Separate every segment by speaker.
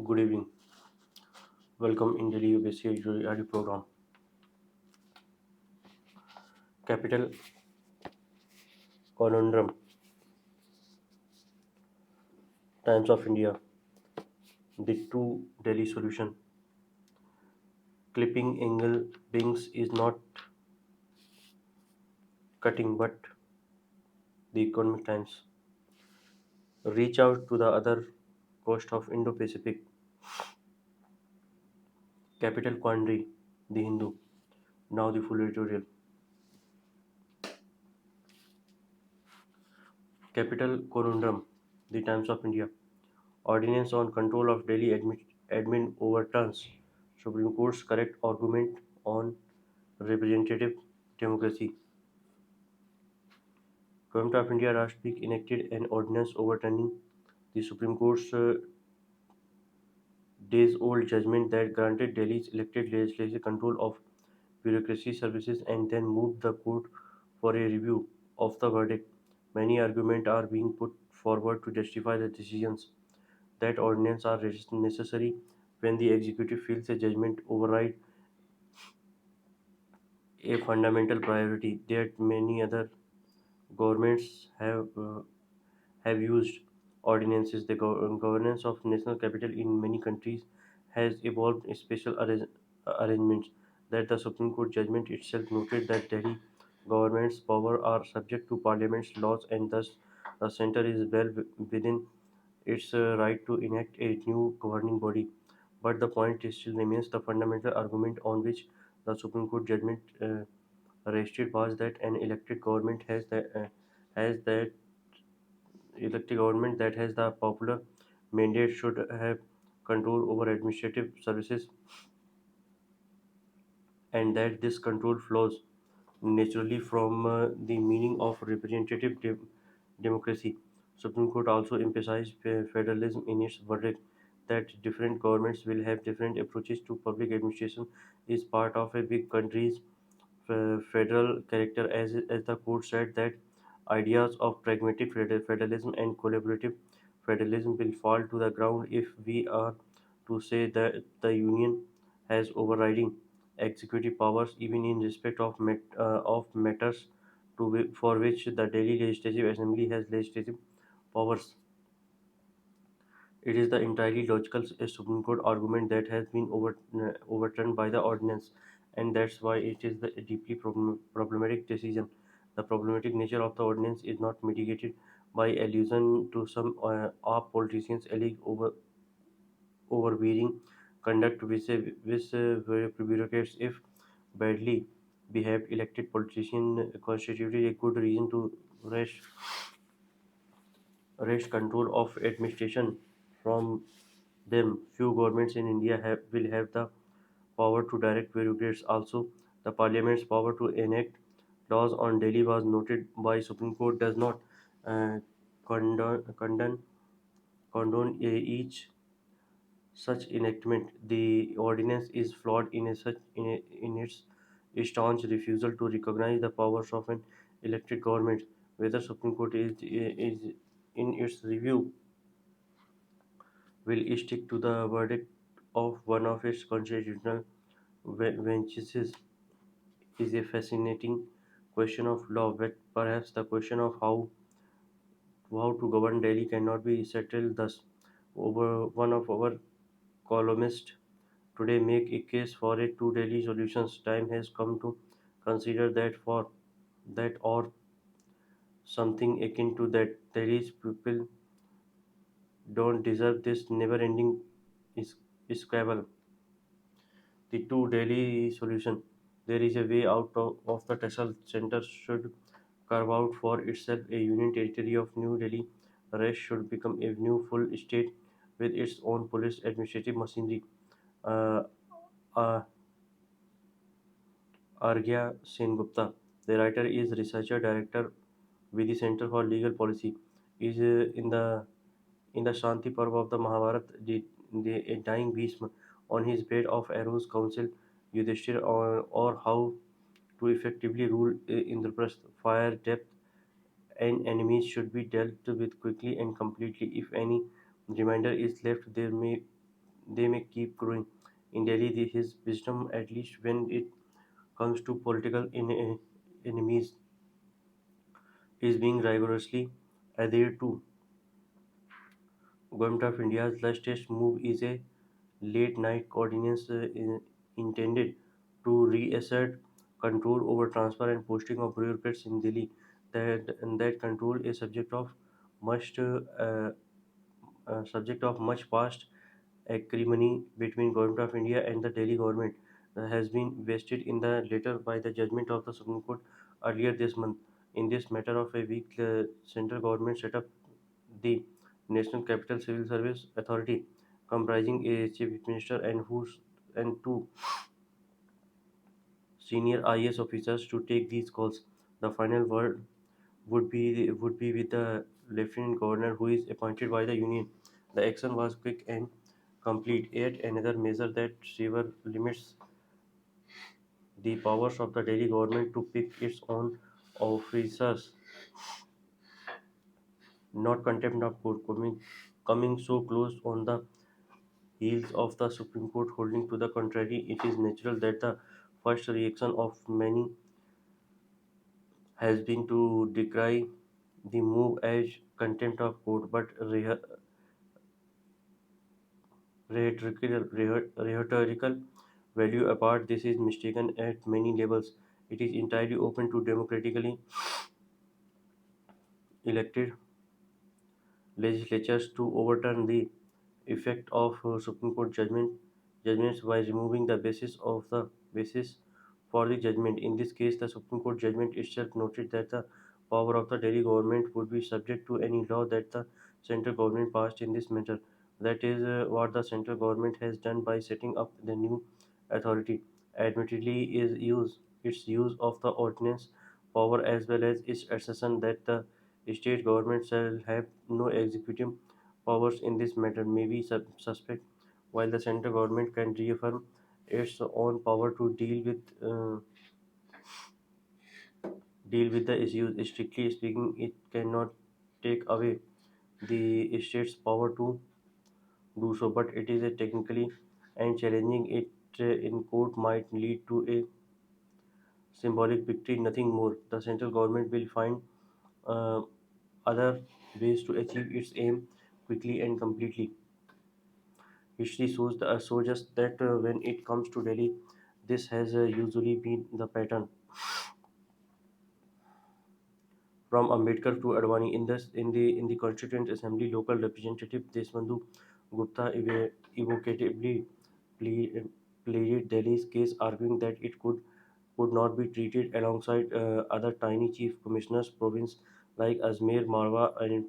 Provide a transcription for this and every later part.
Speaker 1: Good evening. Welcome in Delhi Upsc Editorial program. Capital conundrum. Times of India. The two Delhi solution. Clipping angle Bings is not cutting, but the economic times. Reach out to the other coast of Indo-Pacific. Capital quandary. The Hindu. Now the full editorial. Capital conundrum. The Times of India. Ordinance on control of Delhi admin overturns Supreme Court's correct argument on representative democracy. Government of India last week enacted an ordinance overturning the Supreme Court's days-old judgment that granted Delhi's elected legislature control of bureaucracy services and then moved the court for a review of the verdict. Many arguments are being put forward to justify the decisions that ordinances are necessary when the executive feels a judgment override a fundamental priority that many other governments have used ordinances. The governance of national capital in many countries has evolved in special arrangements that the Supreme Court judgment itself noted that Delhi government's power are subject to parliament's laws and thus the centre is well within its right to enact a new governing body. But the point still remains the fundamental argument on which the Supreme Court judgment rested was that an has that elected government that has the popular mandate should have control over administrative services and that this control flows naturally from the meaning of representative democracy. Supreme Court also emphasized federalism in its verdict that different governments will have different approaches to public administration is part of a big country's federal character as the court said that ideas of pragmatic federalism and collaborative federalism will fall to the ground if we are to say that the union has overriding executive powers even in respect of matters for which the Delhi Legislative Assembly has legislative powers. It is the entirely logical Supreme Court argument that has been overturned by the ordinance, and that's why it is a deeply problematic decision. The problematic nature of the ordinance is not mitigated by allusion to some politicians' alleged overbearing conduct with bureaucrats. If badly behaved elected politician constituted a good reason to wrest control of administration from them. Few governments in India will have the power to direct bureaucrats. Also, the parliament's power to enact laws on Delhi was noted by Supreme Court does not uh, condone each such enactment. The ordinance is flawed in its staunch refusal to recognize the powers of an elected government. Whether Supreme Court is in its review will stick to the verdict of one of its constitutional benches is a fascinating question of law, but perhaps the question of how to govern Delhi cannot be settled thus. Over one of our columnists today make a case for a two Delhi solutions. Time has come to consider that or something akin to that. Delhi's people don't deserve this never-ending squabble. The two Delhi solution. There is a way out of the tussle. Center should carve out for itself a union territory of New Delhi. The rest should become a new full state with its own police administrative machinery. Uh, uh, Arghya Sengupta, the writer is researcher director with the Center for Legal Policy, is in the Shanti Parv of the Mahabharata, a dying Bhishma on his bed of arrows counsel Yudhishthir or how to effectively rule Indraprasth. Fire, depth, and enemies should be dealt with quickly and completely. If any remainder is left, there may they may keep growing. In Delhi, his wisdom, at least when it comes to political enemies, is being rigorously adhered to. Government of India's latest move is a late-night ordinance intended to reassert control over transfer and posting of bureaucrats in Delhi. That control is subject of much past acrimony between Government of India and the Delhi government has been vested in the latter by the judgment of the Supreme Court earlier this month. In this matter of a week, the central government set up the National Capital Civil Service Authority, comprising a chief minister and two senior IAS officers to take these calls. The final word would be with the lieutenant governor, who is appointed by the union. The action was quick and complete. Yet another measure that severe limits the powers of the Delhi government to pick its own officers, not contempt of court. Coming so close on the heels of the Supreme Court holding to the contrary, it is natural that the first reaction of many has been to decry the move as contempt of court, but rhetorical value apart, this is mistaken at many levels. It is entirely open to democratically elected legislatures to overturn the effect of Supreme Court judgments by removing the basis for the judgment. In this case, the Supreme Court judgment itself noted that the power of the Delhi government would be subject to any law that the central government passed in this matter. That is what the central government has done by setting up the new authority. Admittedly, its use of the ordinance power as well as its assertion that the state government shall have no executive powers in this matter may be suspect, while the central government can reaffirm its own power to deal with the issues. Strictly speaking, it cannot take away the state's power to do so, but it is a technically and challenging it in court might lead to a symbolic victory, nothing more. The central government will find uh, other ways to achieve its aim quickly and completely. History shows us that when it comes to Delhi, this has usually been the pattern. From Ambedkar to Advani, in the Constituent Assembly, local representative Desbandhu Gupta evocatively ple- pleaded Delhi's case, arguing that it could not be treated alongside other tiny chief commissioners province like Ajmer, Marwa, and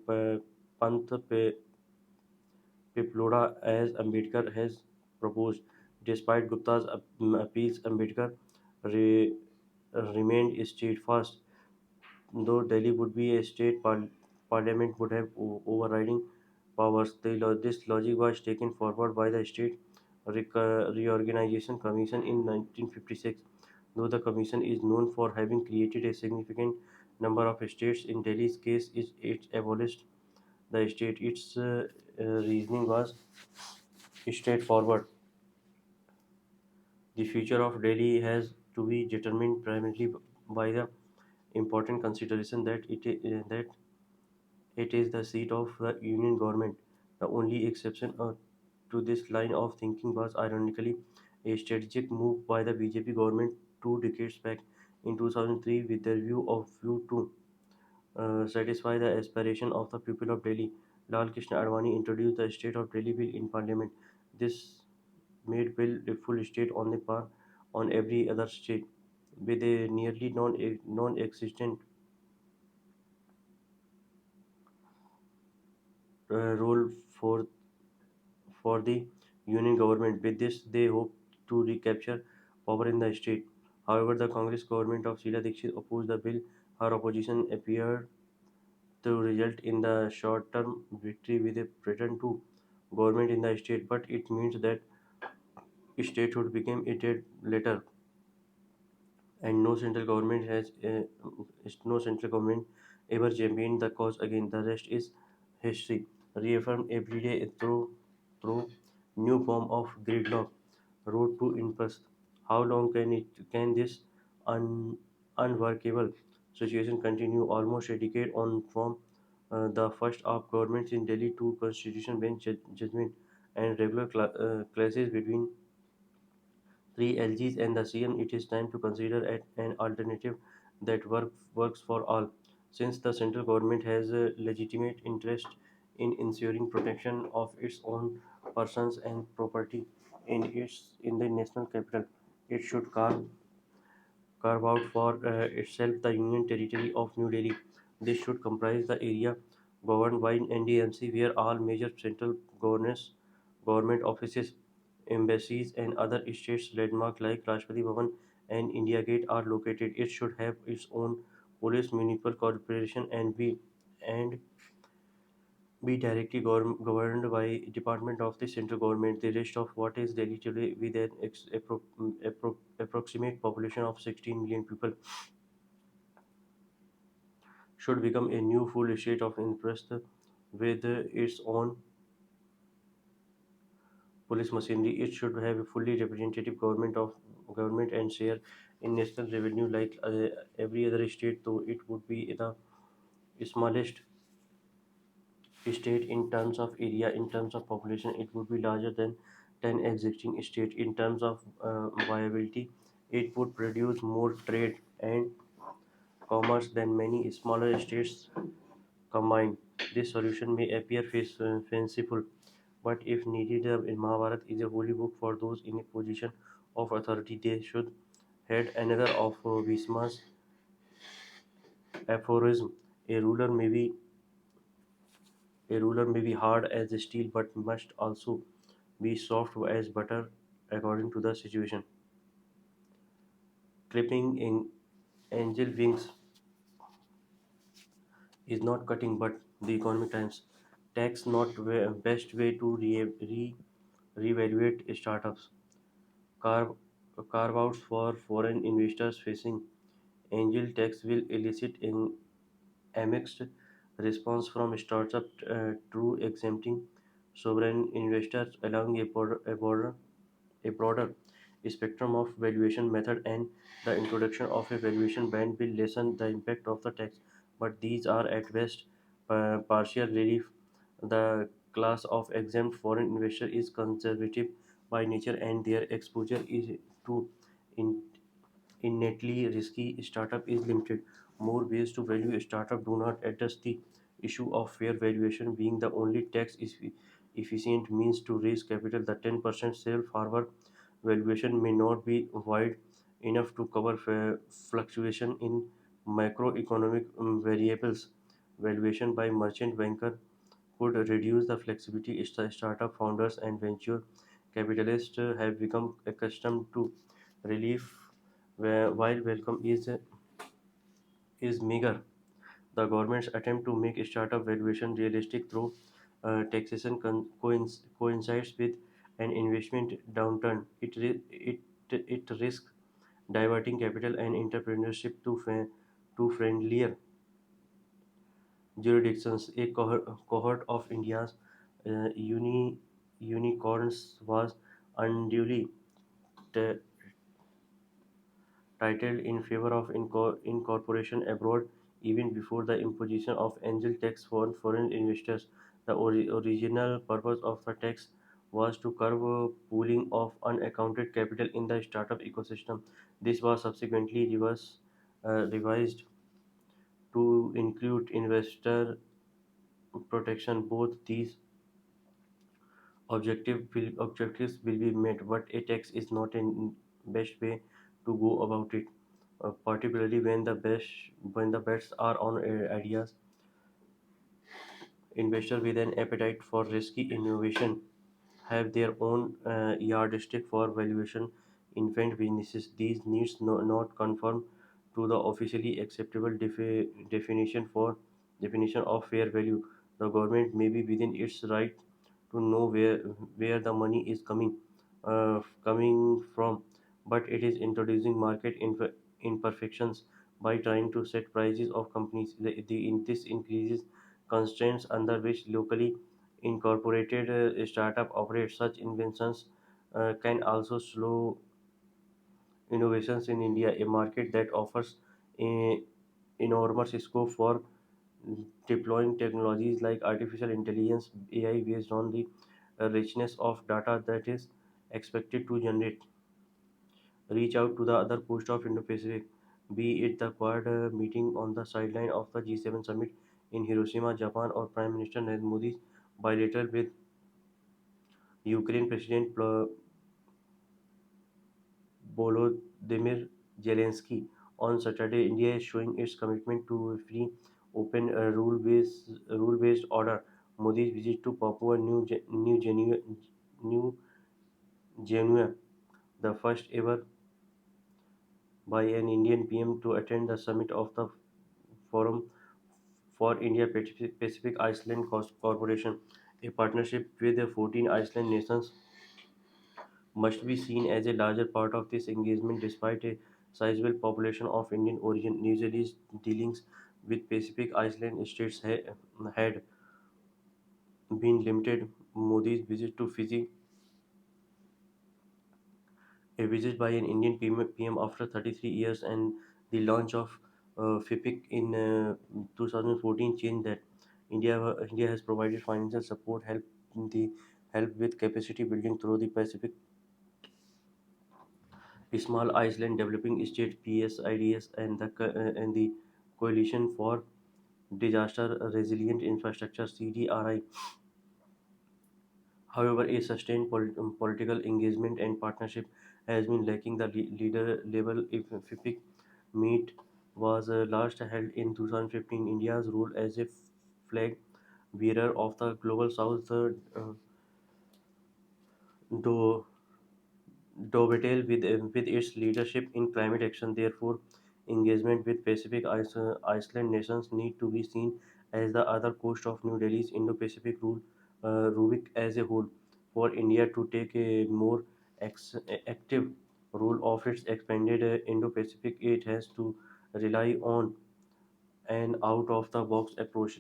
Speaker 1: Pant Piploda as Ambedkar has proposed. Despite Gupta's appeals, Ambedkar re- remained steadfast. Though Delhi would be a state parliament would have overriding powers, this logic was taken forward by the State Reorganization Commission in 1956. Though the commission is known for having created a significant number of states, in Delhi's case, it abolished the state. Its reasoning was straightforward. The future of Delhi has to be determined primarily by the important consideration that it is the seat of the union government. The only exception to this line of thinking was ironically a strategic move by the BJP government 2 decades back in 2003 with their view to satisfy the aspiration of the people of Delhi. Lal Krishna Advani introduced the State of Delhi bill in parliament. This made bill a full state on the par on every other state, with a nearly non-existent role for the union government. With this, they hope to recapture power in the state. However, the Congress government of Sheila Dixit opposed the bill. Her opposition appeared to result in the short-term victory with a return to government in the state, but it means that statehood became a dead letter, and no central government ever championed the cause again. The rest is history, reaffirmed every day through new form of gridlock, road to impasse. How long can this un, unworkable situation continue? Almost a decade on from the first of governments in Delhi to constitution bench judgment and regular clashes between three LGs and the CM, it is time to consider an alternative that works for all. Since the central government has a legitimate interest in ensuring protection of its own persons and property in the national capital, it should carve out for itself the Union Territory of New Delhi. This should comprise the area governed by NDMC, where all major central government offices, embassies, and other states landmarks like Rashtrapati Bhavan and India Gate are located. It should have its own police, municipal corporation, and be directly governed by department of the central government. The rest of what is Delhi today, with an approximate population of 16 million people, should become a new full state of interest with its own police machinery. It should have a fully representative government and share in national revenue like every other state, though it would be the smallest state in terms of area. In terms of population, it would be larger than 10 existing states. In terms of viability, it would produce more trade and commerce than many smaller states combined. This solution may appear fanciful, but if needed, in Mahabharata is a holy book for those in a position of authority. They should head another of Bhishma's aphorism. A ruler may be hard as steel, but must also be soft as butter, according to the situation. Clipping in angel wings is not cutting, but the economic times. Tax not best way to reevaluate startups. Carve, Carve-outs for foreign investors facing angel tax will elicit a mixed response from startups to exempting sovereign investors along a broader spectrum of valuation method, and the introduction of a valuation band will lessen the impact of the tax. But these are at best partial relief. The class of exempt foreign investor is conservative by nature, and their exposure is to in innately risky startup is limited. More ways to value a startup do not address the issue of fair valuation being the only tax efficient means to raise capital. The 10% safe harbor valuation may not be wide enough to cover fluctuation in macroeconomic variables. Valuation by merchant banker could reduce the flexibility startup founders and venture capitalists have become accustomed to. Relief, while welcome, is meager. The government's attempt to make startup valuation realistic through taxation coincides with an investment downturn. It risks diverting capital and entrepreneurship to friendlier jurisdictions. A cohort of India's unicorns was unduly t- titled in favor of incorporation abroad even before the imposition of angel tax for foreign investors. The original purpose of the tax was to curb pooling of unaccounted capital in the startup ecosystem. This was subsequently revised to include investor protection. Both these objectives will be met, but a tax is not a best way to go about it, particularly when the bets are on ideas. Investors with an appetite for risky innovation have their own yardstick for valuation. Infant businesses, these needs not conform to the officially acceptable definition of fair value. The government may be within its right to know where the money is coming from, but it is introducing market imperfections by trying to set prices of companies. This increases constraints under which locally incorporated startup operate. Such inventions can also slow innovations in India, a market that offers a enormous scope for deploying technologies like artificial intelligence AI based on the richness of data that is expected to generate. Reach out to the other coast of Indo-Pacific, be it the Quad meeting on the sideline of the G7 summit in Hiroshima, Japan, or Prime Minister Narendra Modi's bilateral with Ukraine President Volodymyr Zelensky. On Saturday, India is showing its commitment to a free, open, rule-based order. Modi's visit to Papua New Guinea, the first ever by an Indian PM to attend the summit of the Forum for India Pacific Iceland Corporation, a partnership with the 14 Iceland nations, must be seen as a larger part of this engagement despite a sizable population of Indian origin. New Zealand's dealings with Pacific Island states had been limited. Modi's visit to Fiji, a visit by an Indian PM after 33 years, and the launch of FIPIC in 2014 changed that. India has provided financial support, the help with capacity building through the Pacific Small Island Developing State (PSIDS) and the Coalition for Disaster Resilient Infrastructure (CDRI). However, a sustained political engagement and partnership has been lacking. The leader level FIPIC meet was last held in 2015. India's role as a flag bearer of the Global South, though dovetail with its leadership in climate action. Therefore, engagement with Pacific Island nations need to be seen as the other coast of New Delhi's Indo-Pacific rubric as a whole. For India to take a more active role of its expanded Indo-Pacific, it has to rely on an out-of-the-box approach.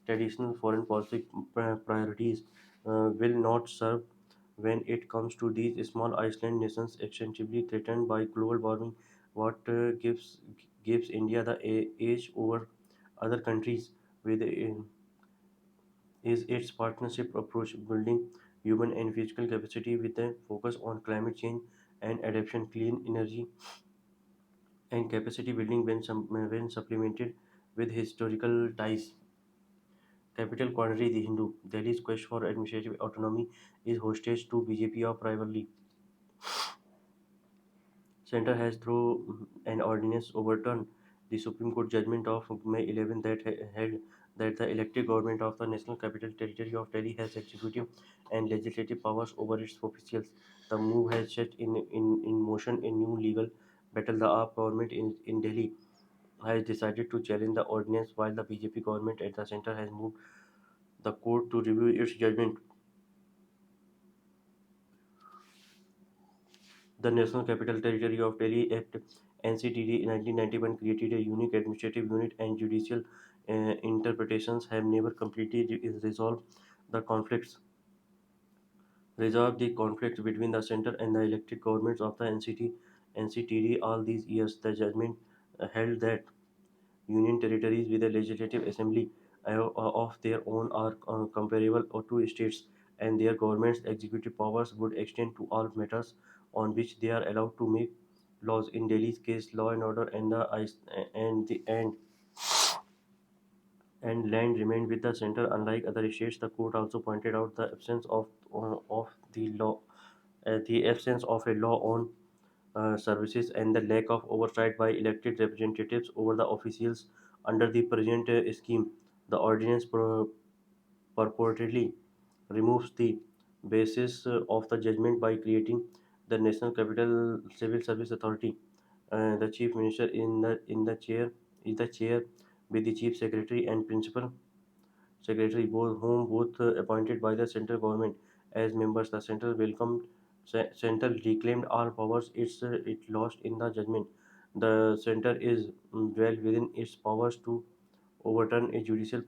Speaker 1: Traditional foreign policy priorities will not serve when it comes to these small island nations extensively threatened by global warming. What gives India the edge over other countries with is its partnership approach, building human and physical capacity with a focus on climate change and adaptation, clean energy, and capacity building when supplemented with historical ties. Capital quandary: The Hindu. Delhi's quest for administrative autonomy is hostage to BJP of rivalry. Centre has, through an ordinance, overturned the Supreme Court judgment of May 11 that held that the elected government of the National Capital Territory of Delhi has executive and legislative powers over its officials. The move has set in motion a new legal battle. The AAP government in Delhi has decided to challenge the ordinance, while the BJP government at the centre has moved the court to review its judgment. The National Capital Territory of Delhi Act (NCTD) in 1991 created a unique administrative unit, and judicial interpretations have never completely resolved the conflicts. Resolved the conflict between the centre and the elected governments of the NCTD all these years. The judgment held that union territories with a legislative assembly of their own are comparable to states, and their government's executive powers would extend to all matters on which they are allowed to make laws. In Delhi's case, law and order and the and land remained with the centre. Unlike other states, the court also pointed out the absence of the absence of a law on services and the lack of oversight by elected representatives over the officials under the present scheme. The ordinance purportedly removes the basis of the judgment by creating the National Capital Civil Service Authority. The chief minister is the chair with the chief secretary and principal secretary, both appointed by the central government as members. The central reclaimed all powers it lost in the judgment. The center is well within its powers to overturn a judicial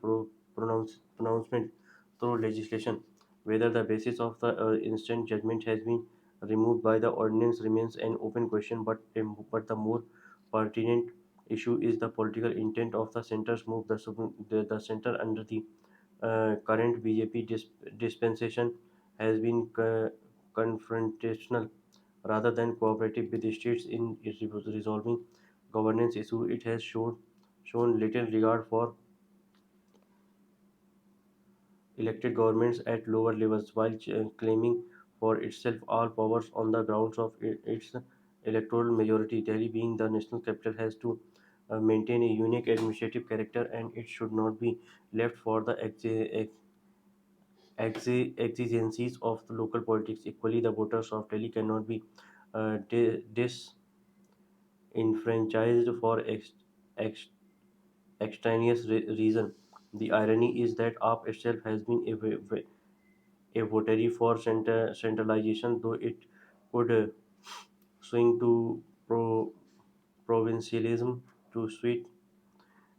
Speaker 1: pronouncement. through legislation. Whether the basis of the instant judgment has been removed by the ordinance remains an open question, but the more pertinent issue is the political intent of the center's move. The center under the current BJP dispensation has been confrontational rather than cooperative with the states in resolving governance issues. It has shown little regard for elected governments at lower levels while claiming for itself all powers on the grounds of its electoral majority. Delhi, being the national capital, has to maintain a unique administrative character, and it should not be left for the exigencies of the local politics. Equally, the voters of Delhi cannot be disenfranchised for ex- extraneous reason. The irony is that AAP itself has been a votary for centralization, though it could swing to provincialism to suit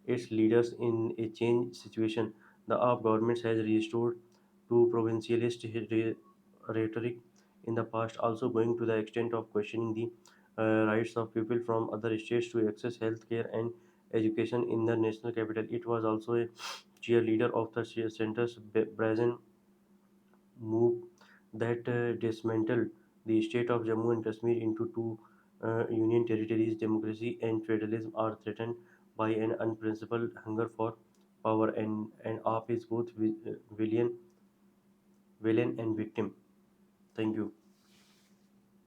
Speaker 1: its leaders in a change situation. The AAP government has restored to provincialist rhetoric in the past, also going to the extent of questioning the rights of people from other states to access health care and education in the national capital. It was also a cheerleader of the center's brazen move that dismantled the state of Jammu and Kashmir into two union territories. Democracy and federalism are threatened by an unprincipled hunger for power, and AAP is both villain and victim. Thank you.